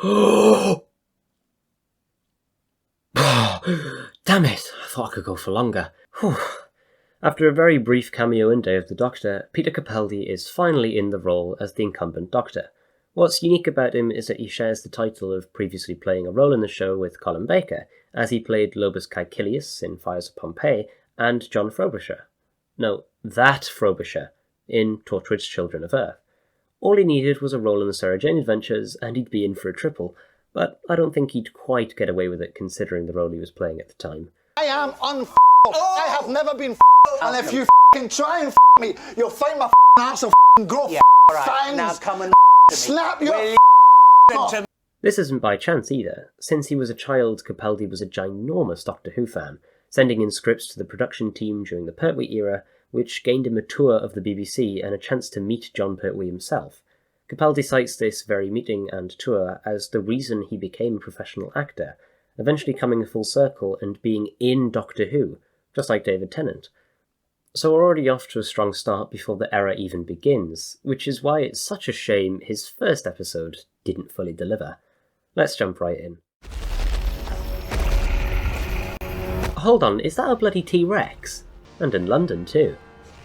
Damn it, I thought I could go for longer. Whew. After a very brief cameo in Day of the Doctor, Peter Capaldi is finally in the role as the incumbent Doctor. What's unique about him is that he shares the title of previously playing a role in the show with Colin Baker, as he played Lobus Caecilius in Fires of Pompeii, and John Frobisher. No, that Frobisher, in Torchwood's Children of Earth. All he needed was a role in the Sarah Jane Adventures, and he'd be in for a triple, but I don't think he'd quite get away with it considering the role he was playing at the time. I am I have never been and if you try and me, you'll find my ass and grow fangs. Now come and snap your This isn't by chance either. Since he was a child, Capaldi was a ginormous Doctor Who fan, sending in scripts to the production team during the Pertwee era, which gained him a tour of the BBC and a chance to meet John Pertwee himself. Capaldi cites this very meeting and tour as the reason he became a professional actor, eventually coming full circle and being in Doctor Who, just like David Tennant. So we're already off to a strong start before the era even begins, which is why it's such a shame his first episode didn't fully deliver. Let's jump right in. Hold on, is that a bloody T-Rex? And in London too.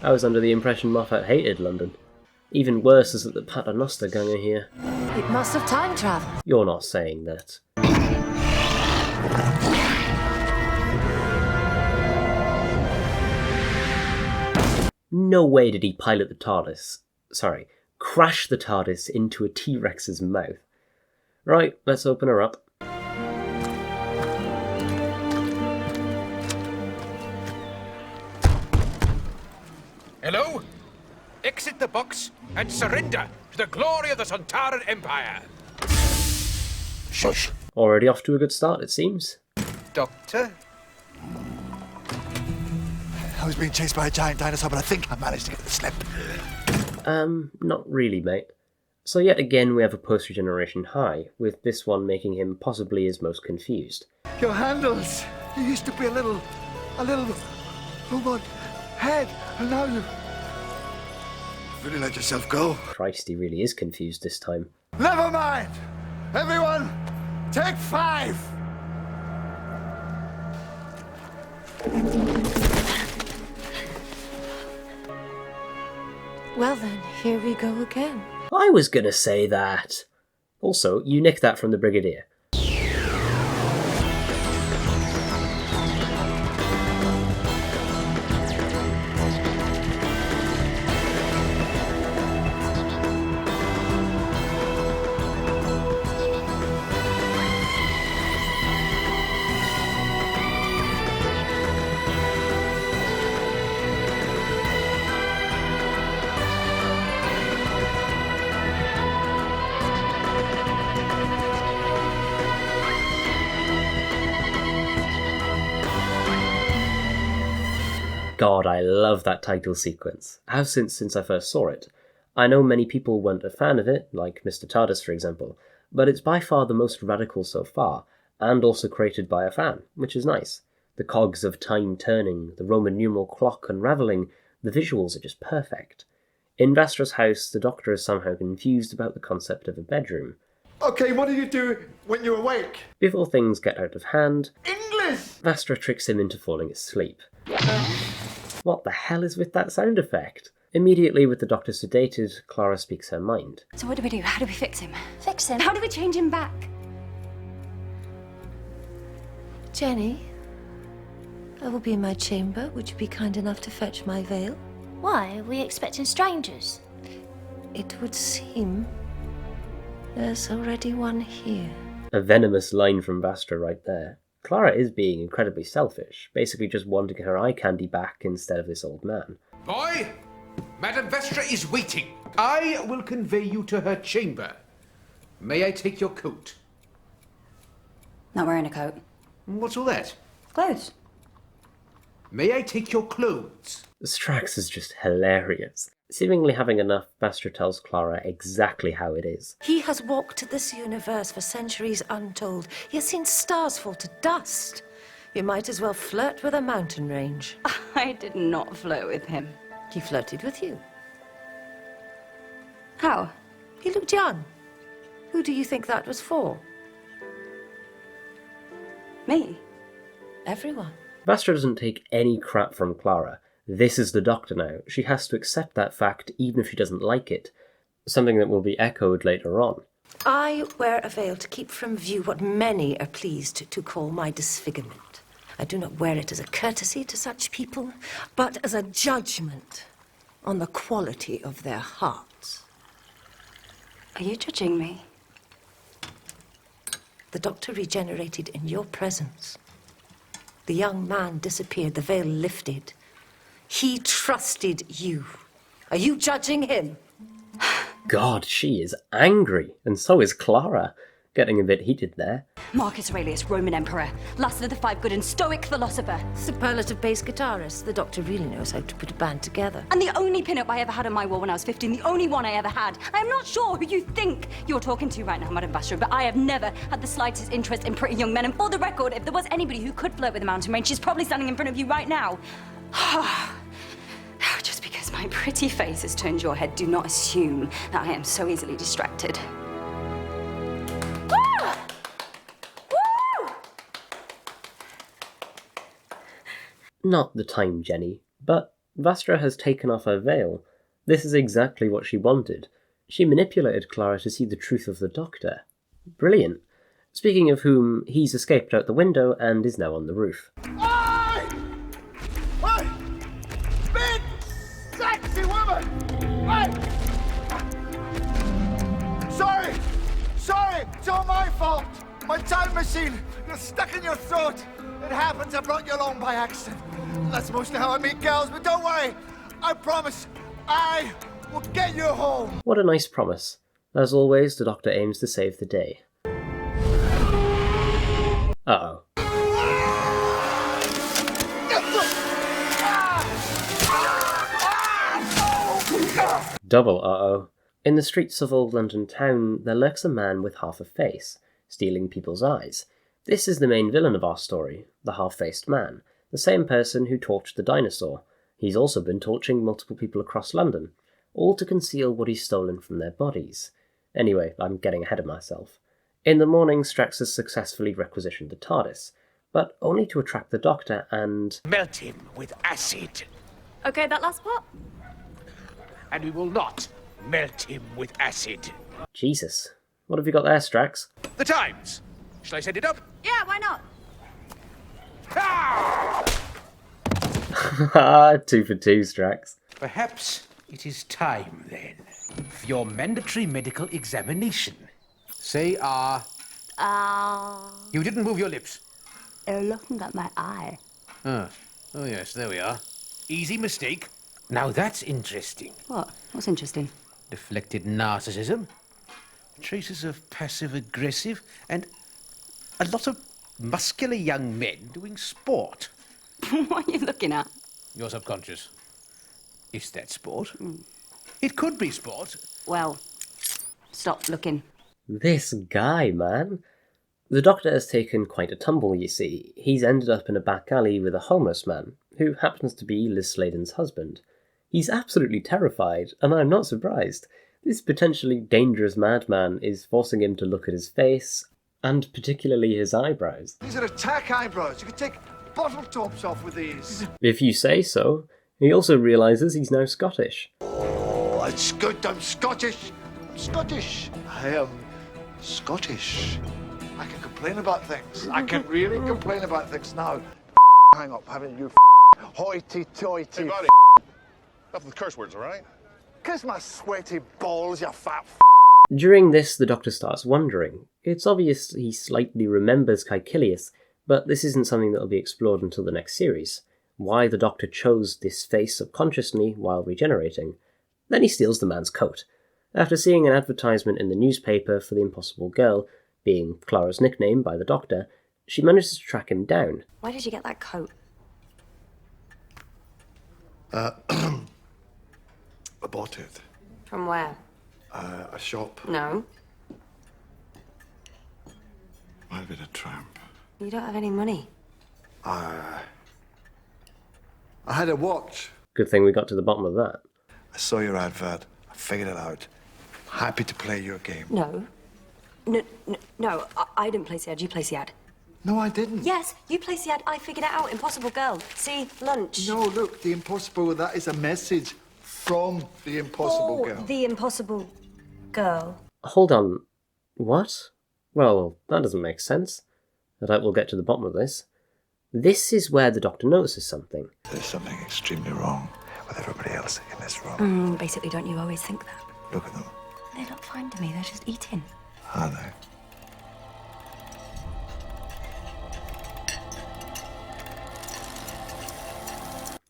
I was under the impression Moffat hated London. Even worse is that the Paternoster gang are here. It must have time travel. You're not saying that. No way did he pilot the TARDIS. Crash the TARDIS into a T-Rex's mouth. Right, let's open her up. Hello? Exit the box and surrender to the glory of the Sontaran Empire. Shush. Already off to a good start, it seems. Doctor? I was being chased by a giant dinosaur, but I think I managed to get the slip. Not really, mate. So yet again we have a post-regeneration high, with this one making him possibly his most confused. Your handles. You used to be a little robot head, and now you've really let yourself go. Christ, he really is confused this time. Never mind! Everyone, take 5! Well then, here we go again. I was gonna say that. Also, you nicked that from the Brigadier. God, I love that title sequence. Have since I first saw it. I know many people weren't a fan of it, like Mr. TARDIS for example, but it's by far the most radical so far, and also created by a fan, which is nice. The cogs of time turning, the Roman numeral clock unravelling, the visuals are just perfect. In Vastra's house, the Doctor is somehow confused about the concept of a bedroom. Okay, what do you do when you're awake? Before things get out of hand, English! Vastra tricks him into falling asleep. What the hell is with that sound effect? Immediately with the Doctor sedated, Clara speaks her mind. So what do we do? How do we fix him? Fix him? How do we change him back? Jenny, I will be in my chamber. Would you be kind enough to fetch my veil? Why? Are we expecting strangers? It would seem there's already one here. A venomous line from Vastra right there. Clara is being incredibly selfish, basically just wanting her eye candy back instead of this old man. Boy, Madame Vestra is waiting. I will convey you to her chamber. May I take your coat? Not wearing a coat. What's all that? Clothes. May I take your clothes? Strax is just hilarious. Seemingly having enough, Vastra tells Clara exactly how it is. He has walked this universe for centuries untold. He has seen stars fall to dust. You might as well flirt with a mountain range. I did not flirt with him. He flirted with you. How? He looked young. Who do you think that was for? Me? Everyone. Vastra doesn't take any crap from Clara. This is the Doctor now. She has to accept that fact even if she doesn't like it, something that will be echoed later on. I wear a veil to keep from view what many are pleased to call my disfigurement. I do not wear it as a courtesy to such people, but as a judgment on the quality of their hearts. Are you judging me? The Doctor regenerated in your presence. The young man disappeared, the veil lifted. He trusted you. Are you judging him? God, she is angry, and so is Clara. Getting a bit heated there. Marcus Aurelius, Roman Emperor. Last of the five good and stoic philosopher. Superlative bass guitarist. The Doctor really knows how to put a band together. And the only pin-up I ever had on my wall when I was 15, the only one I ever had. I am not sure who you think you're talking to right now, Madame Vastra, but I have never had the slightest interest in pretty young men. And for the record, if there was anybody who could flirt with a mountain range, she's probably standing in front of you right now. Just because my pretty face has turned your head, do not assume that I am so easily distracted. Not the time, Jenny, but Vastra has taken off her veil. This is exactly what she wanted. She manipulated Clara to see the truth of the Doctor. Brilliant. Speaking of whom, he's escaped out the window and is now on the roof. Oi! Oi! Big, sexy woman! Oi! Sorry, it's all my fault. My time machine got stuck in your throat. It happens, I brought you along by accident. That's mostly how I meet girls, but don't worry. I promise I will get you home. What a nice promise. As always, the Doctor aims to save the day. Uh-oh. Double uh-oh. In the streets of old London town, there lurks a man with half a face, stealing people's eyes. This is the main villain of our story, the half-faced man, the same person who tortured the dinosaur. He's also been torturing multiple people across London, all to conceal what he's stolen from their bodies. Anyway, I'm getting ahead of myself. In the morning, Strax has successfully requisitioned the TARDIS, but only to attract the Doctor and... melt him with acid. Okay, that last part? And we will not melt him with acid. Jesus. What have you got there, Strax? The Times. Shall I send it up? Yeah, why not? Ah! 2 for 2, Strax. Perhaps it is time, then, for your mandatory medical examination. Say You didn't move your lips. They're looking at my eye. Oh yes, there we are. Easy mistake. Now that's interesting. What? What's interesting? Deflected narcissism, traces of passive-aggressive, and a lot of muscular young men doing sport. What are you looking at? Your subconscious. Is that sport? It could be sport. Well, stop looking. This guy, man. The Doctor has taken quite a tumble, you see. He's ended up in a back alley with a homeless man, who happens to be Liz Sladen's husband. He's absolutely terrified, and I'm not surprised. This potentially dangerous madman is forcing him to look at his face, and particularly his eyebrows. These are attack eyebrows. You can take bottle tops off with these. If you say so. He also realises he's now Scottish. Oh, it's good. I'm Scottish. I am Scottish. I can complain about things. I can really complain about things now. Hang up, haven't you? Hoity-toity. Hey, buddy. Enough with curse words, all right? Kiss my sweaty balls, you fat During this, the Doctor starts wondering. It's obvious he slightly remembers Caecilius, but this isn't something that will be explored until the next series. Why the Doctor chose this face subconsciously while regenerating. Then he steals the man's coat. After seeing an advertisement in the newspaper for the Impossible Girl, being Clara's nickname by the Doctor, she manages to track him down. Why did you get that coat? I bought it. From where? A shop. No. Might have been a tramp. You don't have any money. I had a watch. Good thing we got to the bottom of that. I saw your advert. I figured it out. Happy to play your game. No. No, I didn't place the ad. You placed the ad. No, I didn't. Yes, you placed the ad. I figured it out. Impossible girl. See, lunch. No, look, the impossible, that is a message from the impossible girl. The impossible girl. Hold on. What? Well, that doesn't make sense. I doubt we'll get to the bottom of this. This is where the Doctor notices something. There's something extremely wrong with everybody else in this room. Basically, don't you always think that? Look at them. They look fine to me. They're just eating. Are they?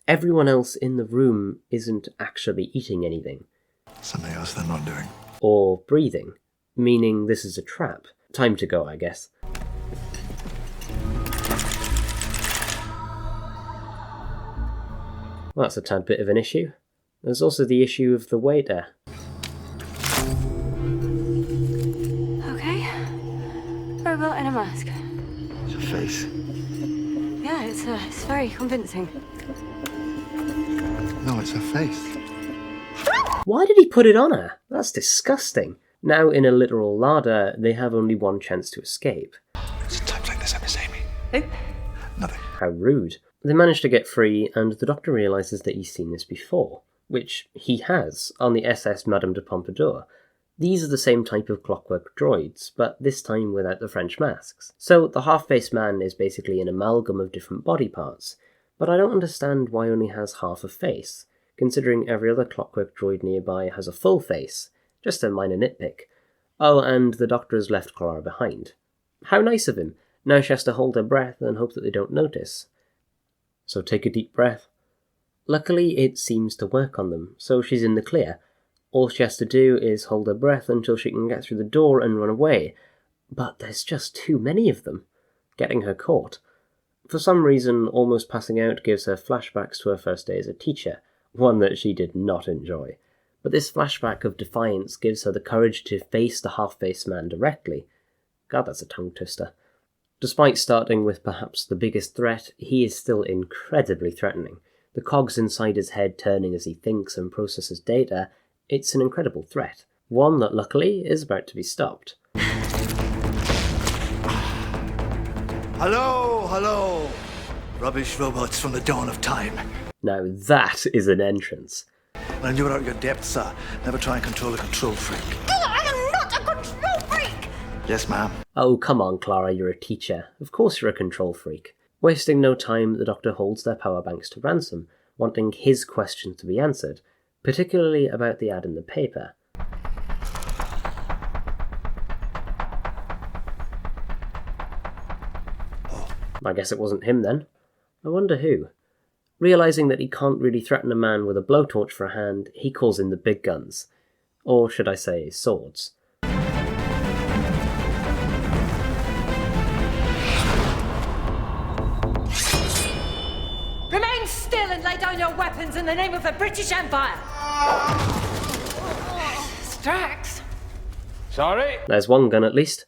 Everyone else in the room isn't actually eating anything. Something else they're not doing. Or breathing, meaning this is a trap. Time to go, I guess. Well, that's a tad bit of an issue. There's also the issue of the waiter. Okay. Robot in a mask. It's a face. Yeah, it's very convincing. No, it's a face. Why did he put it on her? That's disgusting. Now, in a literal larder, they have only one chance to escape. It's times like this I miss Amy. Who? Nothing. How rude. They manage to get free, and the Doctor realises that he's seen this before, which he has, on the SS Madame de Pompadour. These are the same type of clockwork droids, but this time without the French masks. So the half-faced man is basically an amalgam of different body parts, but I don't understand why he only has half a face, considering every other clockwork droid nearby has a full face. Just a minor nitpick. Oh, and the Doctor has left Clara behind. How nice of him. Now she has to hold her breath and hope that they don't notice. So take a deep breath. Luckily, it seems to work on them, so she's in the clear. All she has to do is hold her breath until she can get through the door and run away. But there's just too many of them, getting her caught. For some reason, almost passing out gives her flashbacks to her first day as a teacher, one that she did not enjoy. But this flashback of defiance gives her the courage to face the half-faced man directly. God, that's a tongue twister. Despite starting with perhaps the biggest threat, he is still incredibly threatening. The cogs inside his head turning as he thinks and processes data, it's an incredible threat. One that luckily is about to be stopped. Hello, hello. Rubbish robots from the dawn of time. Now that is an entrance. When you're out of your depth, sir, never try and control a control freak. I am not a control freak! Yes, ma'am. Oh, come on, Clara, you're a teacher. Of course you're a control freak. Wasting no time, the Doctor holds their power banks to ransom, wanting his questions to be answered, particularly about the ad in the paper. I guess it wasn't him then. I wonder who. Realising that he can't really threaten a man with a blowtorch for a hand, he calls in the big guns. Or should I say, swords. Remain still and lay down your weapons in the name of the British Empire! Strax! Sorry? There's one gun at least.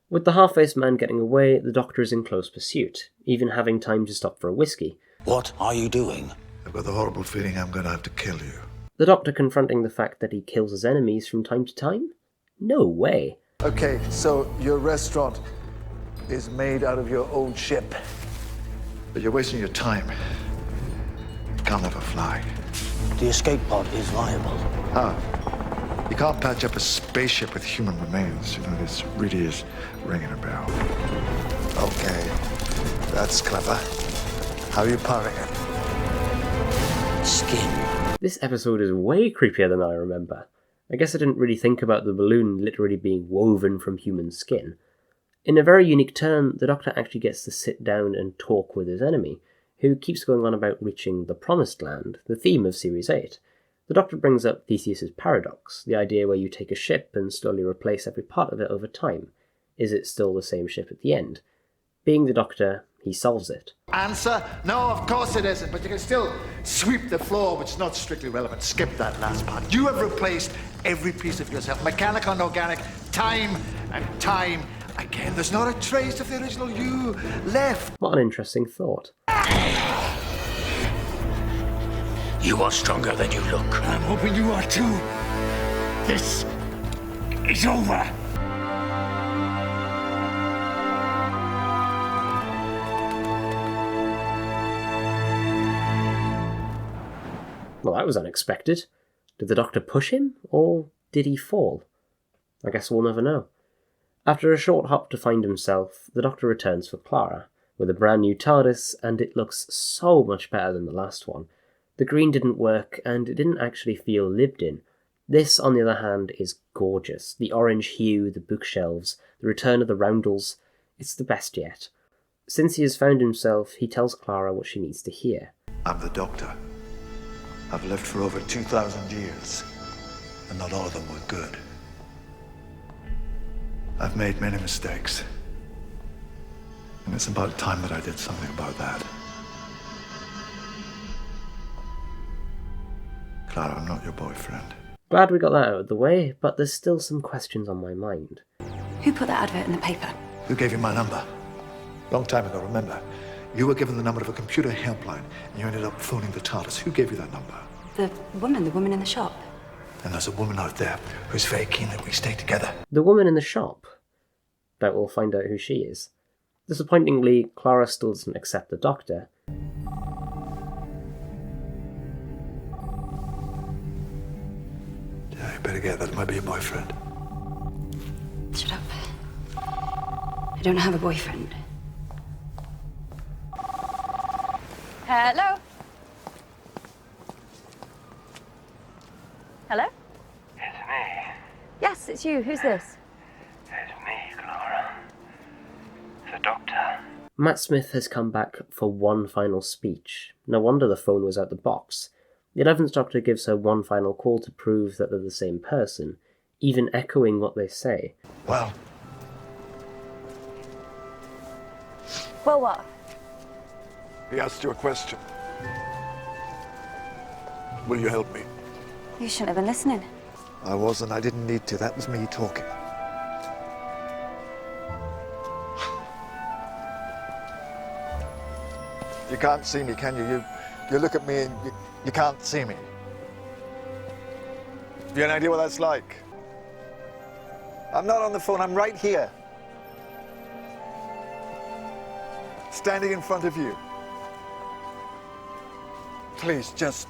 With the half-faced man getting away, the Doctor is in close pursuit, even having time to stop for a whiskey. What are you doing? I've got the horrible feeling I'm going to have to kill you. The Doctor confronting the fact that he kills his enemies from time to time? No way. Okay, so your restaurant is made out of your old ship. But you're wasting your time. It can't ever fly. The escape pod is viable. You can't patch up a spaceship with human remains. You know, this really is ringing a bell. Okay, that's clever. How are you powering it? Skin. This episode is way creepier than I remember. I guess I didn't really think about the balloon literally being woven from human skin. In a very unique turn, the Doctor actually gets to sit down and talk with his enemy, who keeps going on about reaching the Promised Land, the theme of Series 8. The Doctor brings up Theseus's paradox, the idea where you take a ship and slowly replace every part of it over time. Is it still the same ship at the end? Being the Doctor, he solves it. Answer? No, of course it isn't, but you can still sweep the floor, which is not strictly relevant. Skip that last part. You have replaced every piece of yourself, mechanical and organic, time and time again. There's not a trace of the original you left. What an interesting thought. You are stronger than you look. I'm hoping you are too. This is over. was unexpected. Did the Doctor push him, or did he fall? I guess we'll never know. After a short hop to find himself, the Doctor returns for Clara, with a brand new TARDIS, and it looks so much better than the last one. The green didn't work, and it didn't actually feel lived in. This, on the other hand, is gorgeous. The orange hue, the bookshelves, the return of the roundels, it's the best yet. Since he has found himself, he tells Clara what she needs to hear. I'm the Doctor. I've lived for over 2,000 years, and not all of them were good. I've made many mistakes, and it's about time that I did something about that. Clara, I'm not your boyfriend. Glad we got that out of the way, but there's still some questions on my mind. Who put that advert in the paper? Who gave you my number? Long time ago, remember? You were given the number of a computer helpline, and you ended up phoning the TARDIS. Who gave you that number? The woman in the shop. And there's a woman out there who's very keen that we stay together. The woman in the shop. Bet we'll find out who she is. Disappointingly, Clara still doesn't accept the Doctor. Yeah, you better get that. It might be your boyfriend. Shut up. I don't have a boyfriend. Hello? Hello? It's me. Yes, it's you. Who's this? It's me, Clara. The Doctor. Matt Smith has come back for one final speech. No wonder the phone was out the box. The 11th Doctor gives her one final call to prove that they're the same person, even echoing what they say. Well, what? he asked you a question. Will you help me? You shouldn't have been listening. I wasn't. I didn't need to. That was me talking. You can't see me, can you? You look at me and you can't see me. Have you any idea what that's like? I'm not on the phone. I'm right here. Standing in front of you. Please, just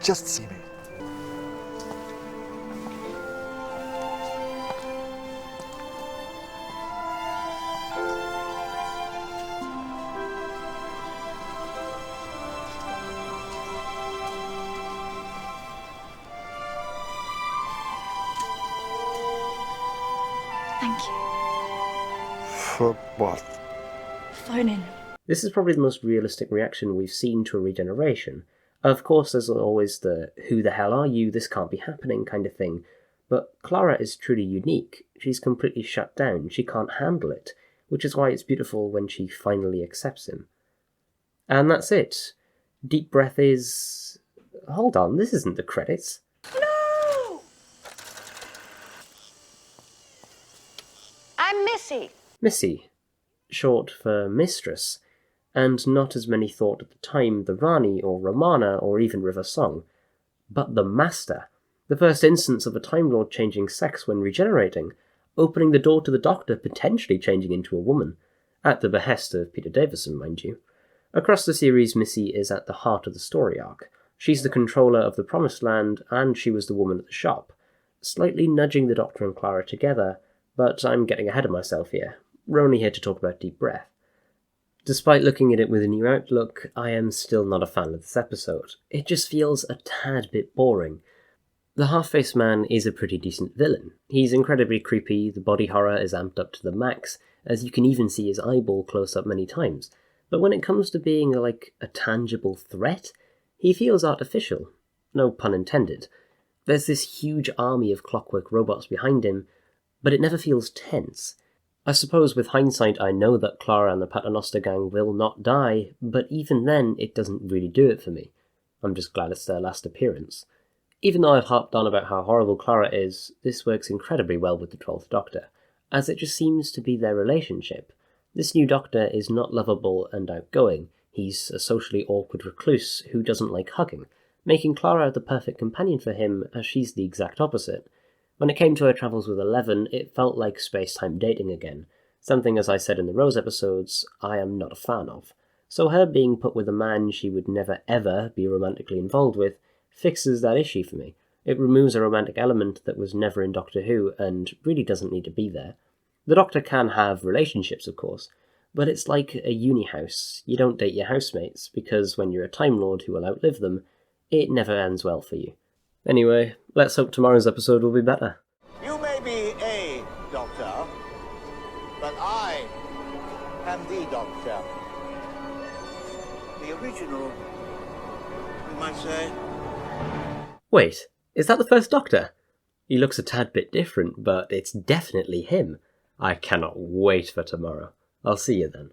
see me. Thank you. For what? Phoning. This is probably the most realistic reaction we've seen to a regeneration. Of course, there's always the "who the hell are you, this can't be happening" kind of thing, but Clara is truly unique. She's completely shut down, she can't handle it, which is why it's beautiful when she finally accepts him. And that's it. Deep Breath is... Hold on, this isn't the credits. No! I'm Missy. Missy, short for mistress, and not as many thought at the time the Rani or Romana or even River Song, but the Master, the first instance of a Time Lord changing sex when regenerating, opening the door to the Doctor potentially changing into a woman, at the behest of Peter Davison, mind you. Across the series, Missy is at the heart of the story arc. She's the controller of the Promised Land, and she was the woman at the shop, slightly nudging the Doctor and Clara together, but I'm getting ahead of myself here. We're only here to talk about Deep Breath. Despite looking at it with a new outlook, I am still not a fan of this episode. It just feels a tad bit boring. The half-faced man is a pretty decent villain. He's incredibly creepy, the body horror is amped up to the max, as you can even see his eyeball close up many times. But when it comes to being like a tangible threat, he feels artificial. No pun intended. There's this huge army of clockwork robots behind him, but it never feels tense. I suppose with hindsight I know that Clara and the Paternoster gang will not die, but even then it doesn't really do it for me. I'm just glad it's their last appearance. Even though I've harped on about how horrible Clara is, this works incredibly well with the 12th Doctor, as it just seems to be their relationship. This new Doctor is not lovable and outgoing. He's a socially awkward recluse who doesn't like hugging, making Clara the perfect companion for him as she's the exact opposite. When it came to her travels with 11, it felt like space-time dating again, something, as I said in the Rose episodes, I am not a fan of. so her being put with a man she would never ever be romantically involved with fixes that issue for me. It removes a romantic element that was never in Doctor Who and really doesn't need to be there. The Doctor can have relationships, of course, but it's like a uni house. You don't date your housemates, because when you're a Time Lord who will outlive them, it never ends well for you. Anyway, let's hope tomorrow's episode will be better. You may be a doctor, but I am the Doctor. The original, we might say. Wait, is that the first Doctor? He looks a tad bit different, but it's definitely him. I cannot wait for tomorrow. I'll see you then.